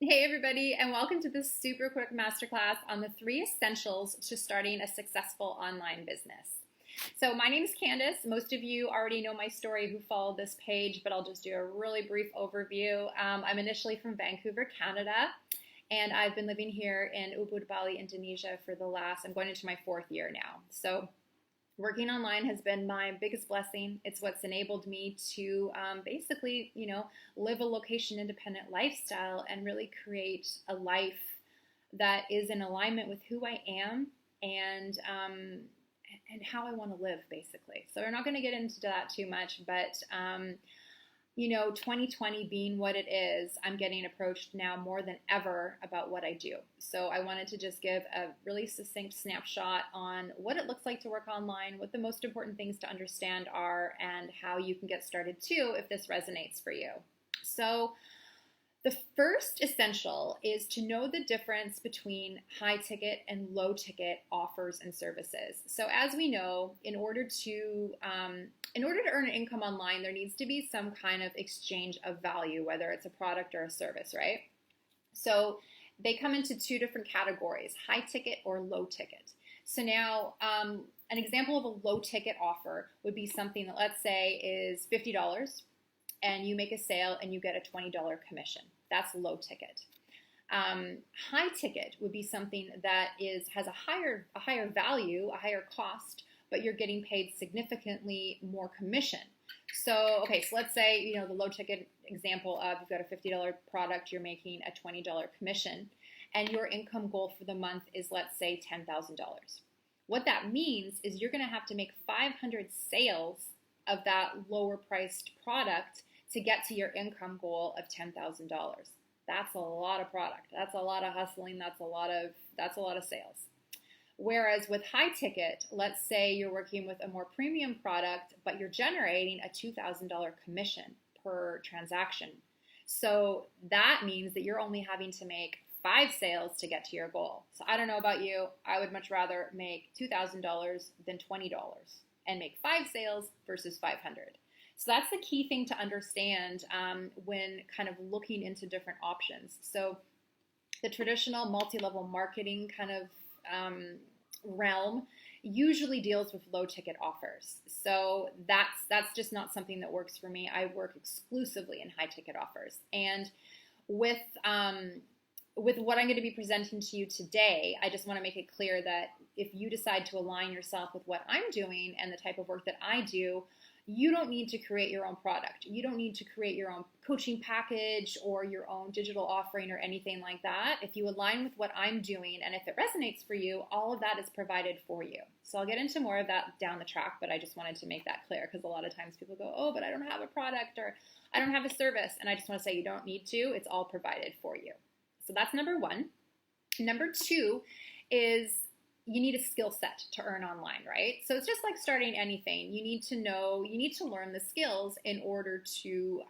Hey everybody, and welcome to this super quick masterclass on the 3 essentials to starting a successful online business. So my name is Candace. Most of you already know my story who followed this page, but I'll just do a really brief overview. I'm initially from Vancouver, Canada, and I've been living here in Ubud, Bali, Indonesia for I'm going into my 4th year now. So working online has been my biggest blessing. It's what's enabled me to basically, live a location independent lifestyle and really create a life that is in alignment with who I am and how I want to live, basically. So we're not going to get into that too much, but 2020 being what it is, I'm getting approached now more than ever about what I do. So I wanted to just give a really succinct snapshot on what it looks like to work online, what the most important things to understand are, and how you can get started too if this resonates for you. So the first essential is to know the difference between high ticket and low ticket offers and services. So as we know, in order to earn an income online, there needs to be some kind of exchange of value, whether it's a product or a service, right? So they come into 2 different categories, high ticket or low ticket. So now an example of a low ticket offer would be something that, let's say, is $50 and you make a sale and you get a $20 commission. That's low ticket. High ticket would be something that has a higher value, a higher cost, but you're getting paid significantly more commission. So let's say, the low ticket example of you've got a $50 product, you're making a $20 commission, and your income goal for the month is, let's say, $10,000. What that means is you're going to have to make 500 sales of that lower priced product to get to your income goal of $10,000. That's a lot of product. That's a lot of hustling. That's a lot of sales. Whereas with high ticket, let's say you're working with a more premium product, but you're generating a $2,000 commission per transaction. So that means that you're only having to make 5 sales to get to your goal. So I don't know about you, I would much rather make $2,000 than $20 and make 5 sales versus 500. So that's the key thing to understand when kind of looking into different options. So the traditional multi-level marketing kind of realm usually deals with low ticket offers. So that's just not something that works for me. I work exclusively in high ticket offers. And with what I'm going to be presenting to you today, I just want to make it clear that if you decide to align yourself with what I'm doing and the type of work that I do, you don't need to create your own product. You don't need to create your own coaching package or your own digital offering or anything like that. If you align with what I'm doing and if it resonates for you, all of that is provided for you. So I'll get into more of that down the track, but I just wanted to make that clear because a lot of times people go, oh, but I don't have a product or I don't have a service. And I just want to say you don't need to. It's all provided for you. So that's number 1. Number 2 is you need a skill set to earn online, right? So it's just like starting anything. You need to learn the skills in order to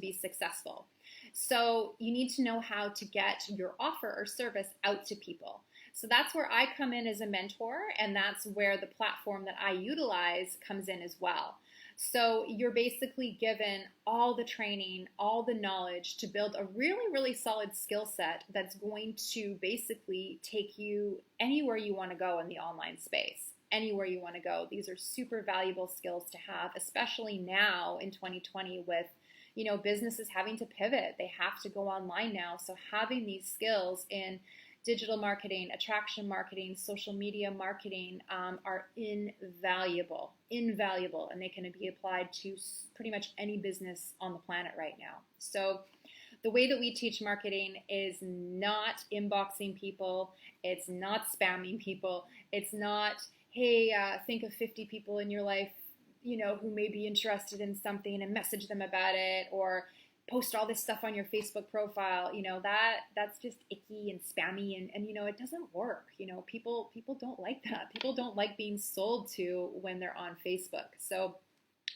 be successful. So you need to know how to get your offer or service out to people. So that's where I come in as a mentor, and that's where the platform that I utilize comes in as well. So you're basically given all the training, all the knowledge to build a really, really solid skill set that's going to basically take you anywhere you want to go in the online space, anywhere you want to go. These are super valuable skills to have, especially now in 2020 with, businesses having to pivot. They have to go online now. So having these skills in digital marketing, attraction marketing, social media marketing are invaluable, and they can be applied to pretty much any business on the planet right now. So the way that we teach marketing is not inboxing people. It's not spamming people. It's not, hey, think of 50 people in your life, who may be interested in something and message them about it, or post all this stuff on your Facebook profile. That's just icky and spammy, and it doesn't work. People don't like that. People don't like being sold to when they're on Facebook. So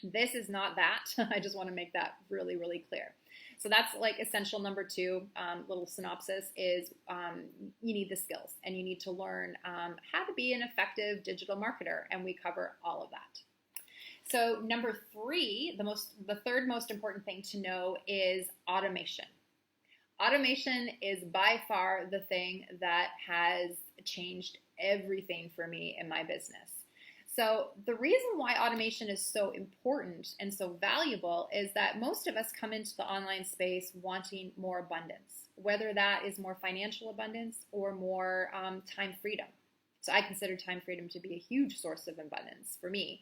this is not that. I just want to make that really, really clear. So that's like essential number 2, little synopsis is you need the skills and you need to learn how to be an effective digital marketer, and we cover all of that. So number 3, the third most important thing to know is automation. Automation is by far the thing that has changed everything for me in my business. So, the reason why automation is so important and so valuable is that most of us come into the online space wanting more abundance, whether that is more financial abundance or more time freedom. So, I consider time freedom to be a huge source of abundance for me.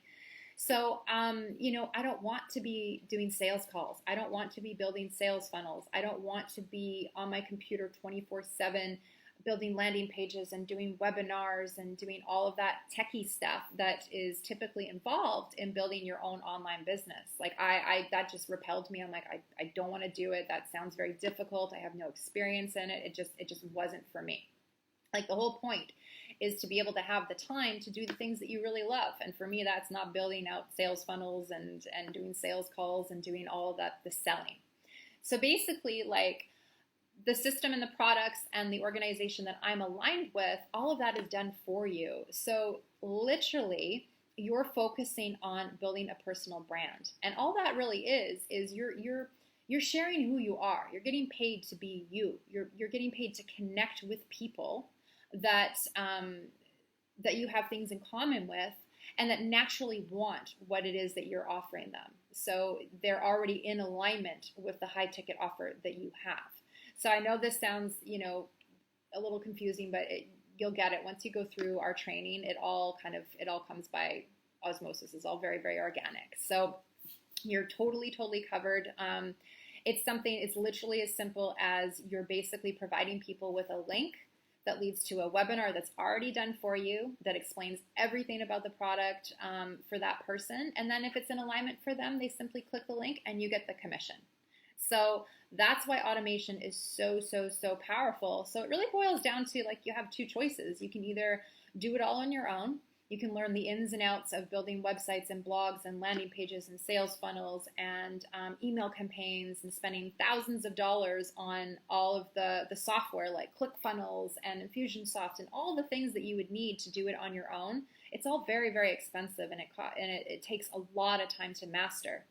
So, I don't want to be doing sales calls. I don't want to be building sales funnels. I don't want to be on my computer 24/7 building landing pages and doing webinars and doing all of that techie stuff that is typically involved in building your own online business. Like I that just repelled me. I'm like, I don't want to do it. That sounds very difficult. I have no experience in it. It just wasn't for me. Like the whole point is to be able to have the time to do the things that you really love. And for me, that's not building out sales funnels and doing sales calls and doing all of that, the selling. So basically, like the system and the products and the organization that I'm aligned with, all of that is done for you. So literally, you're focusing on building a personal brand. And all that really is you're sharing who you are. You're getting paid to be you. You're getting paid to connect with people that that you have things in common with and that naturally want what it is that you're offering them. So they're already in alignment with the high ticket offer that you have. So I know this sounds, a little confusing, but you'll get it once you go through our training. It all comes by osmosis. It's all very, very organic. So you're totally covered. It's literally as simple as you're basically providing people with a link that leads to a webinar that's already done for you that explains everything about the product for that person. And then if it's in alignment for them, they simply click the link and you get the commission. So that's why automation is so powerful. So it really boils down to like you have two choices. You can either do it all on your own. You can learn the ins and outs of building websites and blogs and landing pages and sales funnels and email campaigns and spending thousands of dollars on all of the software like ClickFunnels and Infusionsoft and all the things that you would need to do it on your own. It's all very, very expensive and it takes a lot of time to master.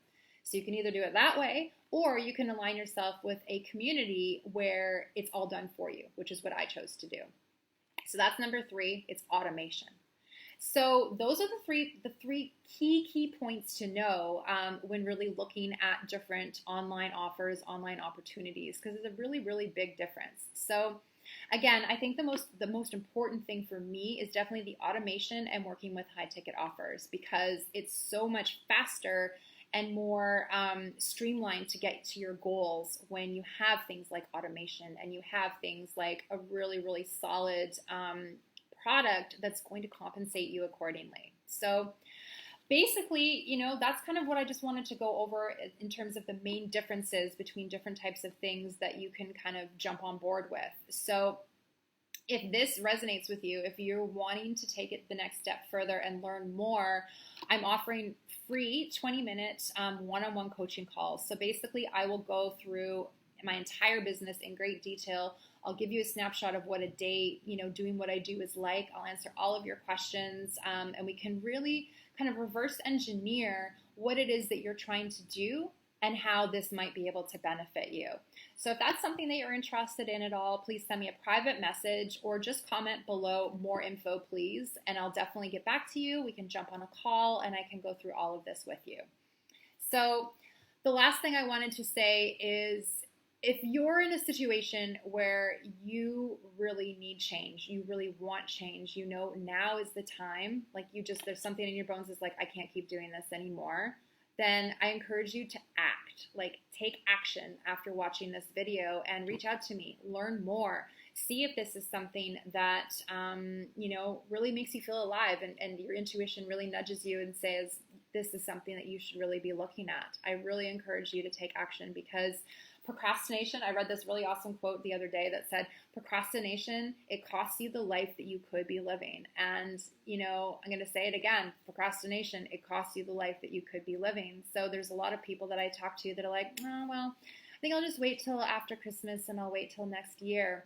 So you can either do it that way, or you can align yourself with a community where it's all done for you, which is what I chose to do. So that's number 3, it's automation. So those are the three key points to know when really looking at different online offers, online opportunities, because it's a really, really big difference. So again, I think the most important thing for me is definitely the automation and working with high ticket offers, because it's so much faster and more streamlined to get to your goals when you have things like automation and you have things like a really, really solid product that's going to compensate you accordingly. So basically, that's kind of what I just wanted to go over in terms of the main differences between different types of things that you can kind of jump on board with. So if this resonates with you, if you're wanting to take it the next step further and learn more, I'm offering free 20-minute one-on-one coaching calls. So basically, I will go through my entire business in great detail. I'll give you a snapshot of what a day, doing what I do is like. I'll answer all of your questions, and we can really kind of reverse engineer what it is that you're trying to do and how this might be able to benefit you. So if that's something that you're interested in at all, please send me a private message or just comment below more info, please, and I'll definitely get back to you. We can jump on a call and I can go through all of this with you. So the last thing I wanted to say is, if you're in a situation where you really need change, you really want change, now is the time, like there's something in your bones that's like, I can't keep doing this anymore, then I encourage you to act, like take action after watching this video and reach out to me, learn more, see if this is something that, really makes you feel alive and your intuition really nudges you and says, this is something that you should really be looking at. I really encourage you to take action, because procrastination, I read this really awesome quote the other day that said, procrastination, it costs you the life that you could be living. And, I'm going to say it again, procrastination, it costs you the life that you could be living. So there's a lot of people that I talk to that are like, oh, well, I think I'll just wait till after Christmas and I'll wait till next year.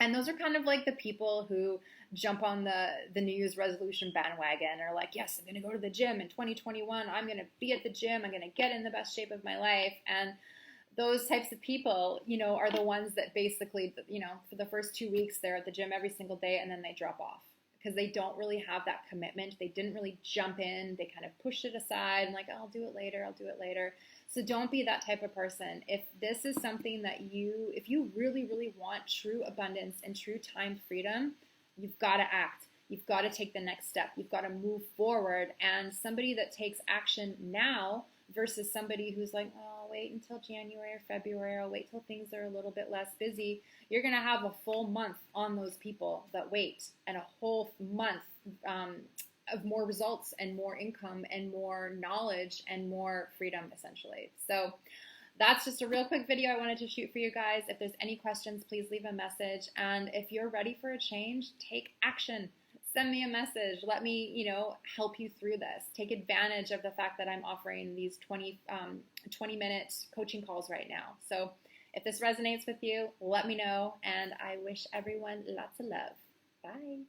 And those are kind of like the people who jump on the New Year's resolution bandwagon, or like, yes, I'm going to go to the gym in 2021. I'm going to be at the gym. I'm going to get in the best shape of my life. And those types of people, are the ones that basically, for the first 2 weeks, they're at the gym every single day and then they drop off because they don't really have that commitment. They didn't really jump in. They kind of pushed it aside and like, oh, I'll do it later. I'll do it later. So don't be that type of person. If this is something that if you really, really want true abundance and true time freedom, you've got to act. You've got to take the next step. You've got to move forward. And somebody that takes action now versus somebody who's like, oh, I'll wait until January or February, I'll wait till things are a little bit less busy. You're going to have a full month on those people that wait, and a whole month of more results and more income and more knowledge and more freedom, essentially. So that's just a real quick video I wanted to shoot for you guys. If there's any questions, please leave a message. And if you're ready for a change, take action. Send me a message. Let me, help you through this. Take advantage of the fact that I'm offering these 20-minute coaching calls right now. So if this resonates with you, let me know. And I wish everyone lots of love. Bye.